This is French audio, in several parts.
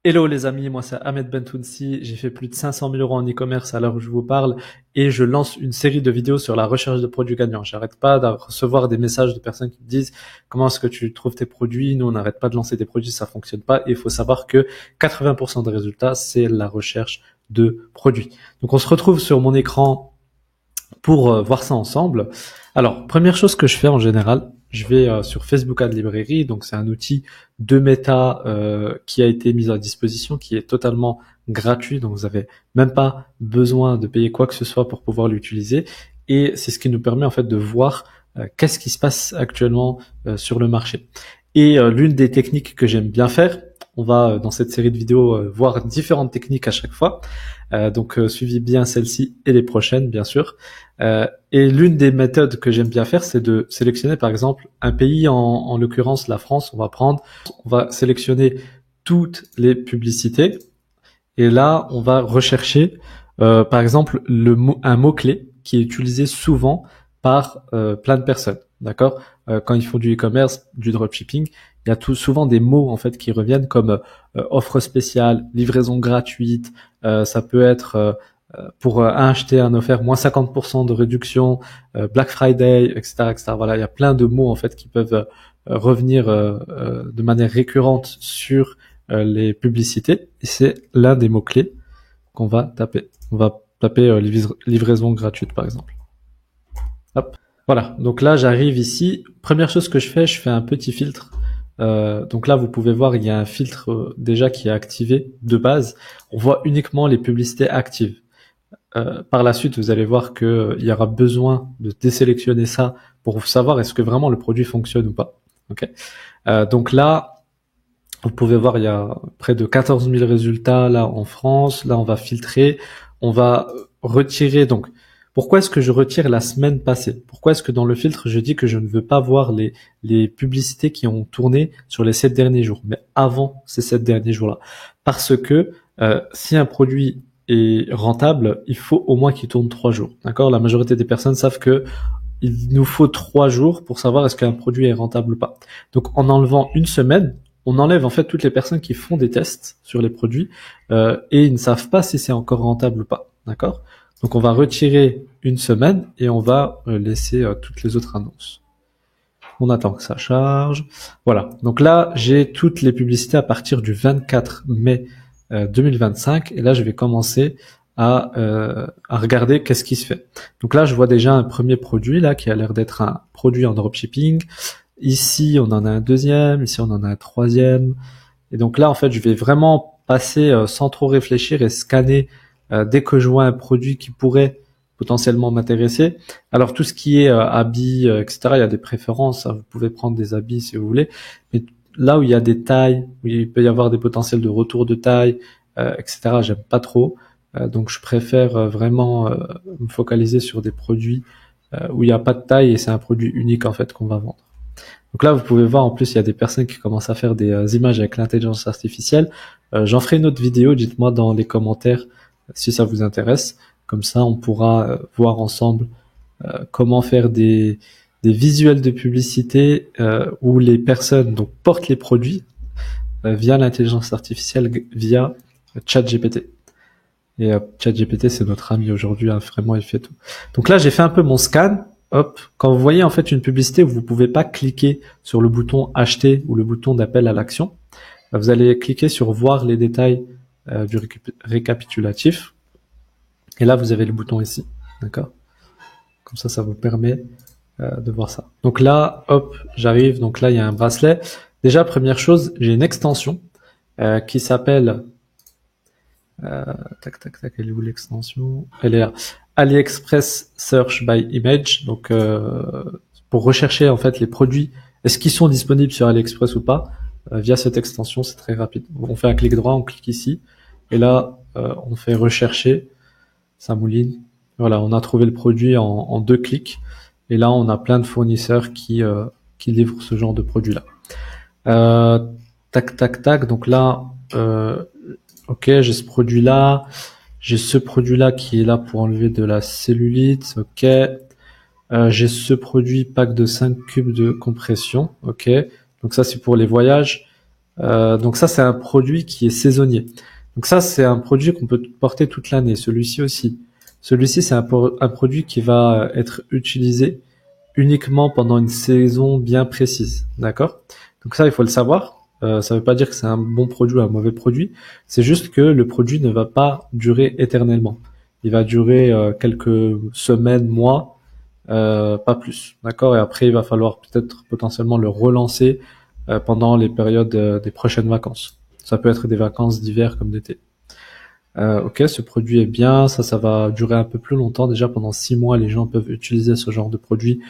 Hello les amis, moi c'est Ahmed Bentounsi, j'ai fait plus de 500 000 euros en e-commerce à l'heure où je vous parle et je lance une série de vidéos sur la recherche de produits gagnants. J'arrête pas de recevoir des messages de personnes qui me disent comment est-ce que tu trouves tes produits, nous on n'arrête pas de lancer des produits, ça fonctionne pas et il faut savoir que 80% des résultats c'est la recherche de produits. Donc on se retrouve sur mon écran pour voir ça ensemble. Alors, première chose que je fais en général, je vais sur Facebook Ad Librairie, donc c'est un outil de méta qui a été mis à disposition, qui est totalement gratuit, donc vous n'avez même pas besoin de payer quoi que ce soit pour pouvoir l'utiliser, et c'est ce qui nous permet en fait de voir qu'est-ce qui se passe actuellement sur le marché. Et l'une des techniques que j'aime bien faire, on va dans cette série de vidéos voir différentes techniques à chaque fois, donc suivez bien celle-ci et les prochaines bien sûr. Et l'une des méthodes que j'aime bien faire, c'est de sélectionner par exemple un pays, en l'occurrence la France, on va sélectionner toutes les publicités et là on va rechercher par exemple un mot-clé qui est utilisé souvent par plein de personnes, d'accord. Quand ils font du e-commerce, du dropshipping, il y a souvent des mots en fait qui reviennent comme offre spéciale, livraison gratuite, ça peut être pour acheter un offert moins 50% de réduction, Black Friday, etc., etc. Voilà, il y a plein de mots en fait qui peuvent revenir de manière récurrente sur les publicités. Et c'est l'un des mots clés qu'on va taper. On va taper livraison gratuite par exemple. Hop. Voilà. Donc là, j'arrive ici. Première chose que je fais un petit filtre. Donc là, vous pouvez voir, il y a un filtre déjà qui est activé de base. On voit uniquement les publicités actives. Par la suite, vous allez voir que il y aura besoin de désélectionner ça pour savoir est-ce que vraiment le produit fonctionne ou pas. Okay. Donc là, vous pouvez voir, il y a près de 14 000 résultats là en France. Là, on va filtrer, on va retirer. Donc, pourquoi est-ce que je retire la semaine passée? Pourquoi est-ce que dans le filtre, je dis que je ne veux pas voir les publicités qui ont tourné sur les 7 derniers jours, mais avant ces 7 derniers jours-là? Parce que si un produit est rentable, il faut au moins qu'il tourne 3 jours. D'accord? La majorité des personnes savent que il nous faut 3 jours pour savoir est-ce qu'un produit est rentable ou pas. Donc, en enlevant une semaine, on enlève en fait toutes les personnes qui font des tests sur les produits et ils ne savent pas si c'est encore rentable ou pas. D'accord? Donc, on va retirer une semaine et on va laisser toutes les autres annonces. On attend que ça charge. Voilà. Donc là, j'ai toutes les publicités à partir du 24 mai 2025 et là je vais commencer à regarder qu'est-ce qui se fait. Donc là je vois déjà un premier produit là qui a l'air d'être un produit en dropshipping. Ici on en a un deuxième, ici on en a un troisième. Et donc là en fait je vais vraiment passer sans trop réfléchir et scanner dès que je vois un produit qui pourrait potentiellement m'intéresser. Alors tout ce qui est habits, etc., il y a des préférences, hein, vous pouvez prendre des habits si vous voulez, mais là où il y a des tailles, où il peut y avoir des potentiels de retour de taille, etc., j'aime pas trop. Donc je préfère vraiment me focaliser sur des produits où il n'y a pas de taille et c'est un produit unique en fait qu'on va vendre. Donc là, vous pouvez voir, en plus, il y a des personnes qui commencent à faire des images avec l'intelligence artificielle. J'en ferai une autre vidéo, dites-moi dans les commentaires si ça vous intéresse. Comme ça, on pourra voir ensemble comment faire des visuels de publicité où les personnes donc portent les produits via l'intelligence artificielle, via ChatGPT. Et ChatGPT, c'est notre ami aujourd'hui, hein, vraiment, il fait tout. Donc là, j'ai fait un peu mon scan. Hop, quand vous voyez en fait une publicité où vous pouvez pas cliquer sur le bouton acheter ou le bouton d'appel à l'action, vous allez cliquer sur voir les détails du récapitulatif. Et là, vous avez le bouton ici, d'accord? Comme ça vous permet de voir ça. Donc là, hop, j'arrive. Donc là, il y a un bracelet. Déjà, première chose, j'ai une extension qui s'appelle tac, elle est où l'extension? Elle est là. AliExpress Search by Image. Donc pour rechercher en fait les produits, est-ce qu'ils sont disponibles sur AliExpress ou pas, via cette extension, c'est très rapide. On fait un clic droit, on clique ici, et là on fait rechercher, ça mouline. Voilà, on a trouvé le produit en 2 clics, et là on a plein de fournisseurs qui livrent ce genre de produit là. Tac. Donc là, ok, j'ai ce produit-là. J'ai ce produit-là qui est là pour enlever de la cellulite. Ok. J'ai ce produit pack de 5 cubes de compression. Ok. Donc ça, c'est pour les voyages. Donc ça, c'est un produit qui est saisonnier. Donc ça, c'est un produit qu'on peut porter toute l'année. Celui-ci aussi. Celui-ci, c'est un produit qui va être utilisé uniquement pendant une saison bien précise. D'accord? Donc ça, il faut le savoir. Ça ne veut pas dire que c'est un bon produit ou un mauvais produit. C'est juste que le produit ne va pas durer éternellement. Il va durer quelques semaines, mois, pas plus. D'accord? Et après, il va falloir peut-être potentiellement le relancer pendant les périodes des prochaines vacances. Ça peut être des vacances d'hiver comme d'été. Ok, ce produit est bien, ça va durer un peu plus longtemps. Déjà pendant 6 mois, les gens peuvent utiliser ce genre de produit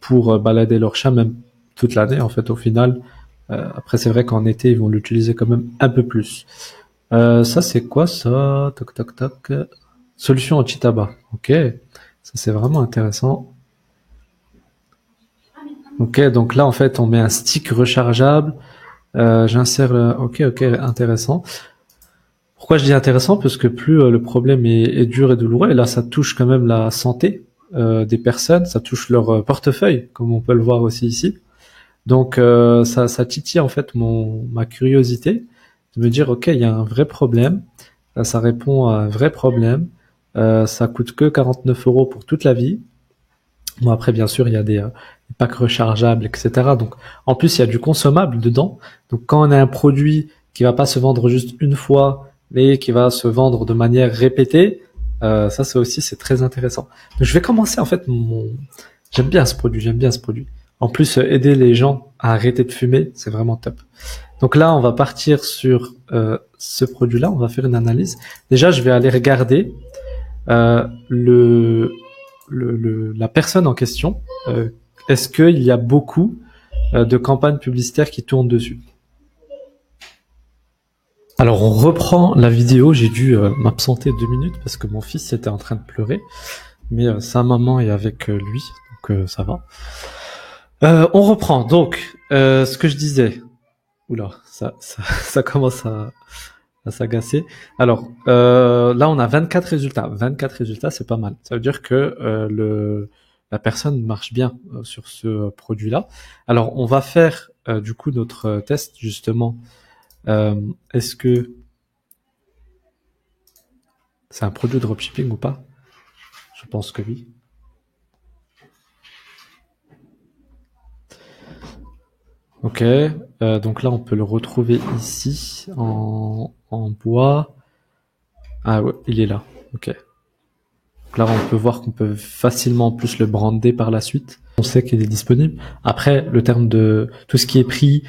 pour balader leur chat, même toute l'année en fait au final. Après c'est vrai qu'en été ils vont l'utiliser quand même un peu plus. Ça c'est quoi ça? Toc toc toc. Solution anti-tabac. Ok, ça c'est vraiment intéressant. Ok, donc là en fait on met un stick rechargeable. J'insère le... Ok, intéressant. Pourquoi je dis intéressant? Parce que plus le problème est dur et douloureux, et là ça touche quand même la santé des personnes, ça touche leur portefeuille, comme on peut le voir aussi ici. Donc ça titille en fait ma curiosité de me dire ok, il y a un vrai problème, ça répond à un vrai problème, ça coûte que 49 € pour toute la vie. Bon après bien sûr il y a des packs rechargeables, etc. Donc en plus il y a du consommable dedans. Donc quand on a un produit qui va pas se vendre juste une fois, mais qui va se vendre de manière répétée, ça c'est très intéressant. Donc je vais commencer en fait j'aime bien ce produit, j'aime bien ce produit. En plus aider les gens à arrêter de fumer, c'est vraiment top. Donc là on va partir sur ce produit-là, on va faire une analyse. Déjà je vais aller regarder euh, le la personne en question, est-ce qu'il y a beaucoup de campagnes publicitaires qui tournent dessus? Alors on reprend la vidéo, j'ai dû m'absenter 2 minutes parce que mon fils était en train de pleurer, mais sa maman est avec lui, donc ça va. On reprend, donc ce que je disais, oula, ça commence à s'agacer. Alors là on a 24 résultats. 24 résultats, c'est pas mal. Ça veut dire que la personne marche bien sur ce produit-là. Alors on va faire du coup notre test justement. Est-ce que c'est un produit de dropshipping ou pas? Je pense que oui. Ok, donc là on peut le retrouver ici en bois. Ah ouais, il est là. Ok. Donc là, on peut voir qu'on peut facilement en plus le brander par la suite. On sait qu'il est disponible. Après, le terme de tout ce qui est prix,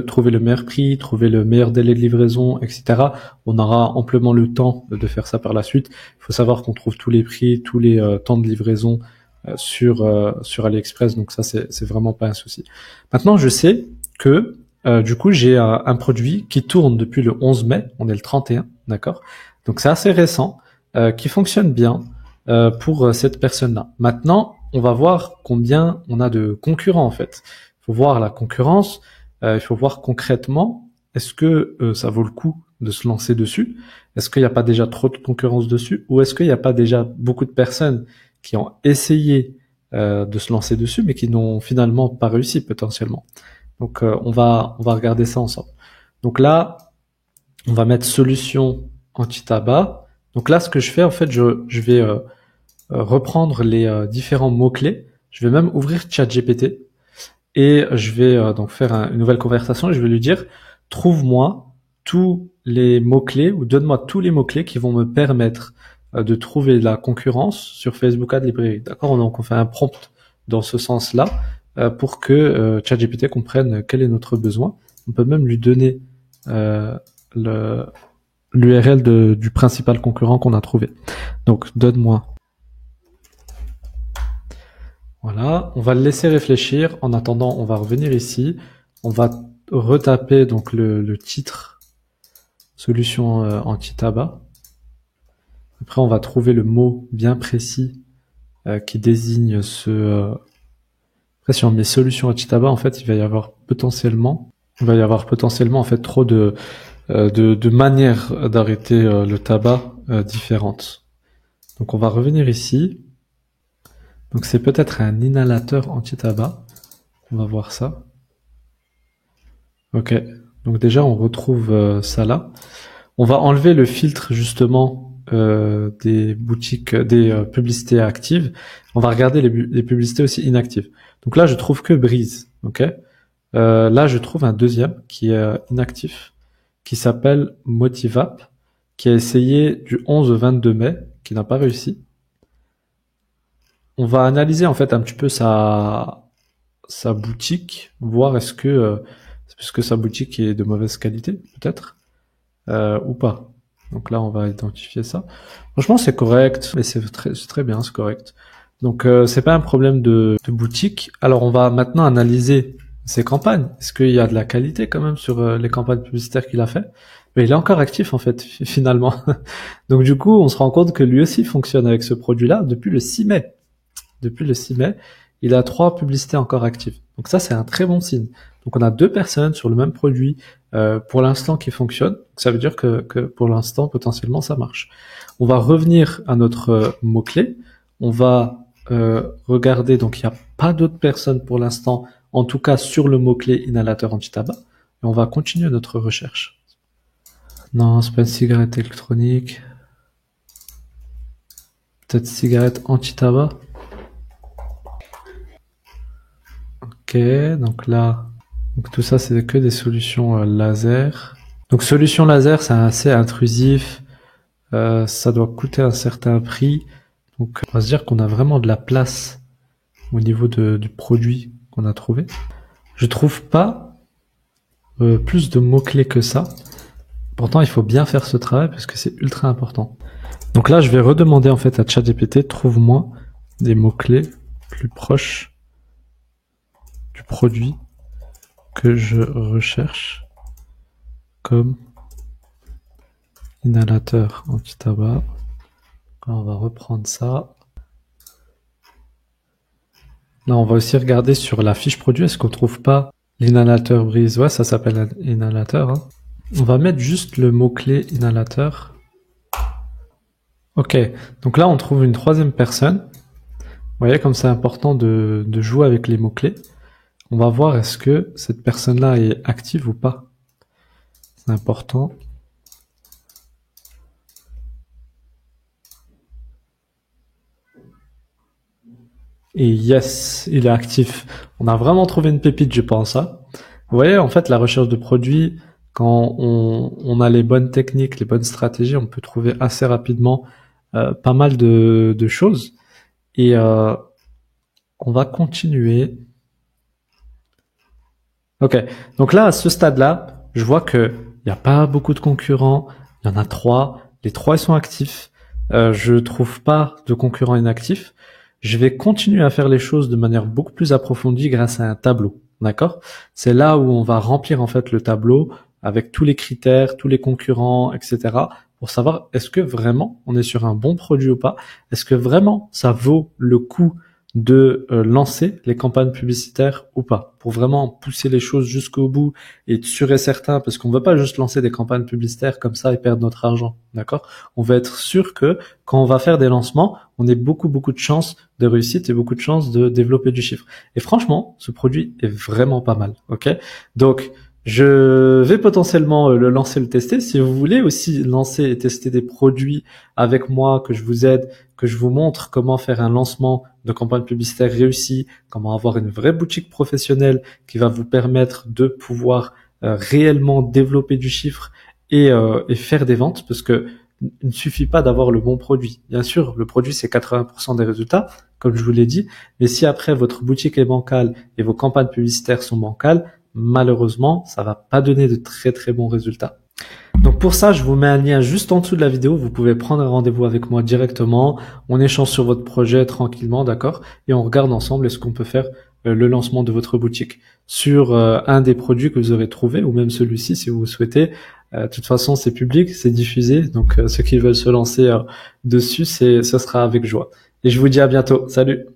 trouver le meilleur prix, trouver le meilleur délai de livraison, etc. On aura amplement le temps de faire ça par la suite. Il faut savoir qu'on trouve tous les prix, tous les temps de livraison sur AliExpress. Donc ça, c'est vraiment pas un souci. Maintenant, je sais que du coup, j'ai un produit qui tourne depuis le 11 mai. On est le 31, d'accord? Donc c'est assez récent, qui fonctionne bien pour cette personne-là. Maintenant, on va voir combien on a de concurrents en fait. Il faut voir la concurrence, il faut voir concrètement, est-ce que ça vaut le coup de se lancer dessus? Est-ce qu'il n'y a pas déjà trop de concurrence dessus? Ou est-ce qu'il n'y a pas déjà beaucoup de personnes qui ont essayé de se lancer dessus, mais qui n'ont finalement pas réussi potentiellement? Donc on va regarder ça ensemble. Donc là, on va mettre solution anti-tabac. Donc là, ce que je fais, en fait, je vais reprendre les différents mots-clés. Je vais même ouvrir ChatGPT et je vais donc faire une nouvelle conversation et je vais lui dire, trouve-moi tous les mots-clés ou donne-moi tous les mots-clés qui vont me permettre de trouver la concurrence sur Facebook Ad Librairie. D'accord? Donc on fait un prompt dans ce sens-là pour que ChatGPT comprenne quel est notre besoin. On peut même lui donner l'URL du principal concurrent qu'on a trouvé. Donc donne-moi. Voilà, on va le laisser réfléchir. En attendant, on va revenir ici. On va retaper donc le titre solution anti-tabac. Après, on va trouver le mot bien précis qui désigne ce. Après, si on met solution anti-tabac, en fait, il va y avoir potentiellement en fait trop de manières d'arrêter le tabac différentes. Donc, on va revenir ici. Donc c'est peut-être un inhalateur anti-tabac. On va voir ça. Ok. Donc déjà, on retrouve ça là. On va enlever le filtre justement des boutiques, des publicités actives. On va regarder les publicités aussi inactives. Donc là, je trouve que Breeze. Ok. Là, je trouve un deuxième qui est inactif, qui s'appelle Motivap, qui a essayé du 11 au 22 mai, qui n'a pas réussi. On va analyser en fait un petit peu sa boutique, voir est-ce que c'est parce que sa boutique est de mauvaise qualité, peut-être, ou pas. Donc là, on va identifier ça. Franchement, c'est correct, mais c'est très bien, c'est correct. Donc c'est pas un problème de boutique. Alors on va maintenant analyser ses campagnes. Est-ce qu'il y a de la qualité quand même sur les campagnes publicitaires qu'il a fait? Mais il est encore actif en fait, finalement. Donc du coup, on se rend compte que lui aussi fonctionne avec ce produit-là depuis le 6 mai. Depuis le 6 mai, il a 3 publicités encore actives. Donc ça, c'est un très bon signe. Donc on a 2 personnes sur le même produit pour l'instant qui fonctionnent. Donc, ça veut dire que pour l'instant, potentiellement, ça marche. On va revenir à notre mot-clé. On va regarder, donc il n'y a pas d'autres personnes pour l'instant, en tout cas sur le mot-clé inhalateur anti-tabac. Et on va continuer notre recherche. Non, c'est pas une cigarette électronique. Peut-être cigarette anti-tabac. Ok, donc là, donc tout ça c'est que des solutions laser. Donc solution laser, c'est assez intrusif, ça doit coûter un certain prix. Donc on va se dire qu'on a vraiment de la place au niveau du produit qu'on a trouvé. Je trouve pas plus de mots-clés que ça. Pourtant, il faut bien faire ce travail parce que c'est ultra important. Donc là, je vais redemander en fait à ChatGPT, trouve-moi des mots-clés plus proches du produit que je recherche comme inhalateur anti-tabac. On va reprendre ça. Là, on va aussi regarder sur la fiche produit, est-ce qu'on trouve pas l'inhalateur Breeze? Ouais, ça s'appelle un inhalateur. Hein. On va mettre juste le mot-clé inhalateur. Ok, donc là, on trouve une troisième personne. Vous voyez comme c'est important de jouer avec les mots-clés. On va voir est-ce que cette personne-là est active ou pas. C'est important. Et yes, il est actif. On a vraiment trouvé une pépite, je pense. Hein. Vous voyez, en fait, la recherche de produits, quand on a les bonnes techniques, les bonnes stratégies, on peut trouver assez rapidement pas mal de choses. Et on va continuer. Ok, donc là, à ce stade-là, je vois que il n'y a pas beaucoup de concurrents. Il y en a 3. Les 3 ils sont actifs. Je trouve pas de concurrents inactifs. Je vais continuer à faire les choses de manière beaucoup plus approfondie grâce à un tableau. D'accord? C'est là où on va remplir en fait le tableau avec tous les critères, tous les concurrents, etc. pour savoir est-ce que vraiment on est sur un bon produit ou pas. Est-ce que vraiment ça vaut le coup de lancer les campagnes publicitaires ou pas, pour vraiment pousser les choses jusqu'au bout et être sûr et certain, parce qu'on ne veut pas juste lancer des campagnes publicitaires comme ça et perdre notre argent, d'accord? On veut être sûr que quand on va faire des lancements, on ait beaucoup de chances de réussite et beaucoup de chances de développer du chiffre. Et franchement, ce produit est vraiment pas mal, ok? Donc, je vais potentiellement le lancer, le tester. Si vous voulez aussi lancer et tester des produits avec moi, que je vous aide, que je vous montre comment faire un lancement de campagne publicitaire réussie, comment avoir une vraie boutique professionnelle qui va vous permettre de pouvoir réellement développer du chiffre et faire des ventes, parce que il ne suffit pas d'avoir le bon produit. Bien sûr, le produit, c'est 80% des résultats, comme je vous l'ai dit, mais si après votre boutique est bancale et vos campagnes publicitaires sont bancales, malheureusement, ça va pas donner de très bons résultats. Donc pour ça, je vous mets un lien juste en dessous de la vidéo. Vous pouvez prendre un rendez-vous avec moi directement. On échange sur votre projet tranquillement, d'accord? Et on regarde ensemble est-ce qu'on peut faire le lancement de votre boutique sur un des produits que vous aurez trouvé ou même celui-ci si vous le souhaitez. De toute façon, c'est public, c'est diffusé. Donc ceux qui veulent se lancer dessus, ce sera avec joie. Et je vous dis à bientôt. Salut!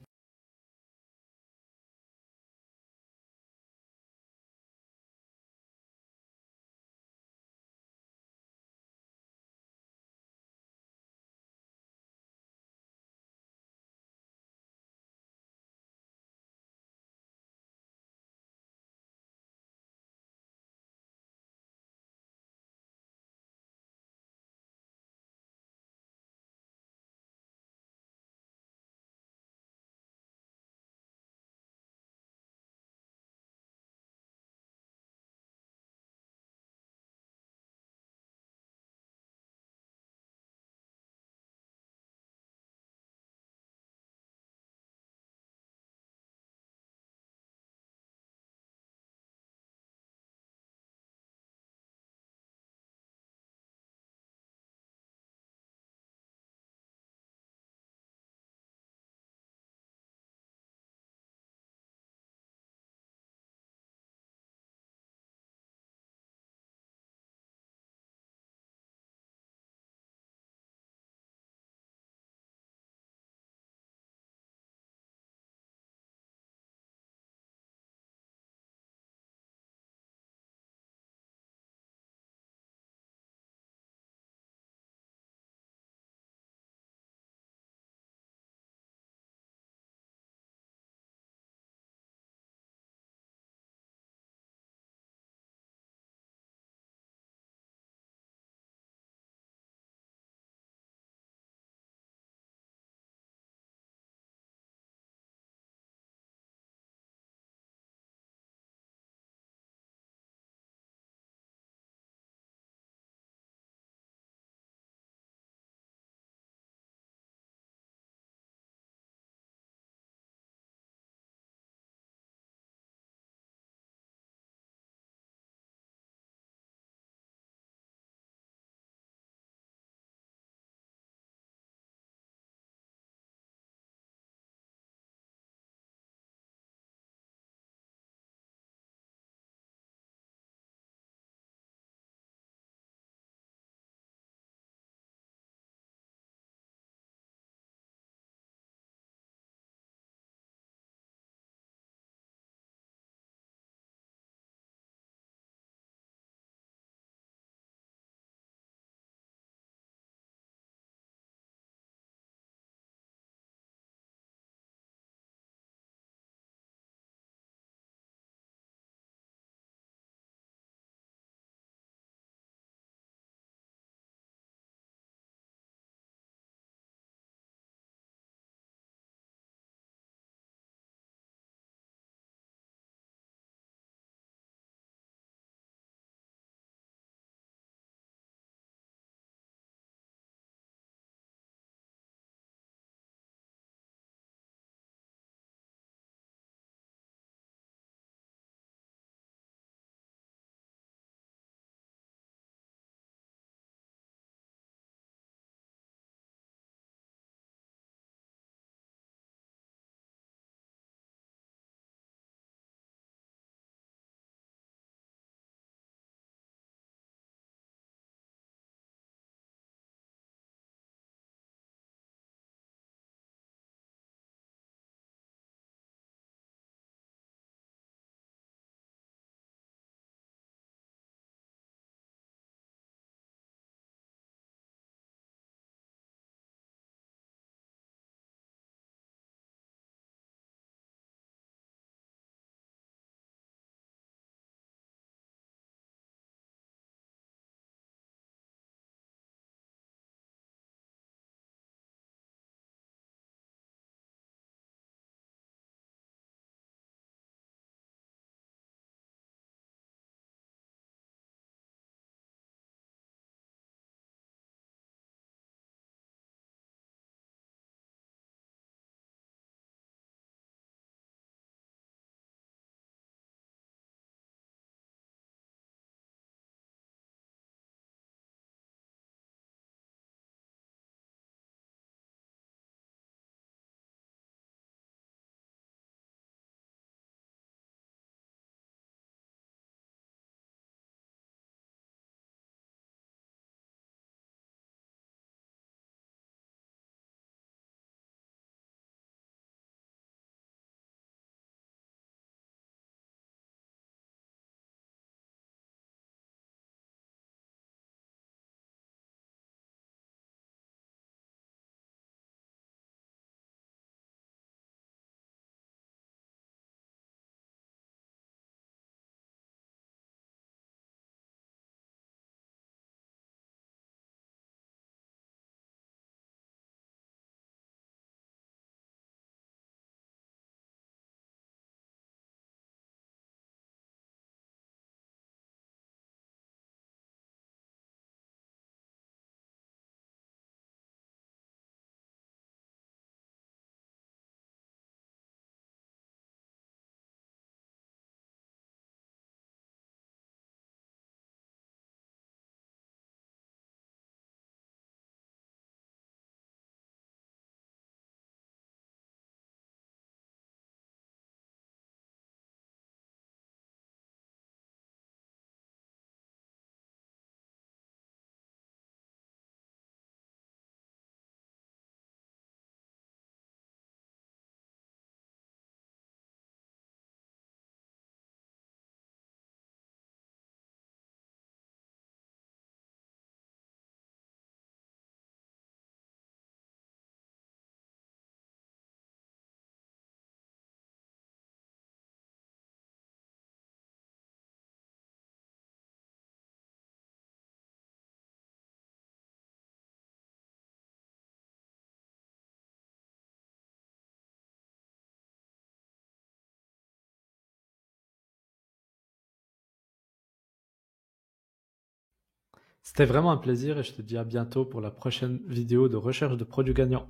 C'était vraiment un plaisir et je te dis à bientôt pour la prochaine vidéo de recherche de produits gagnants.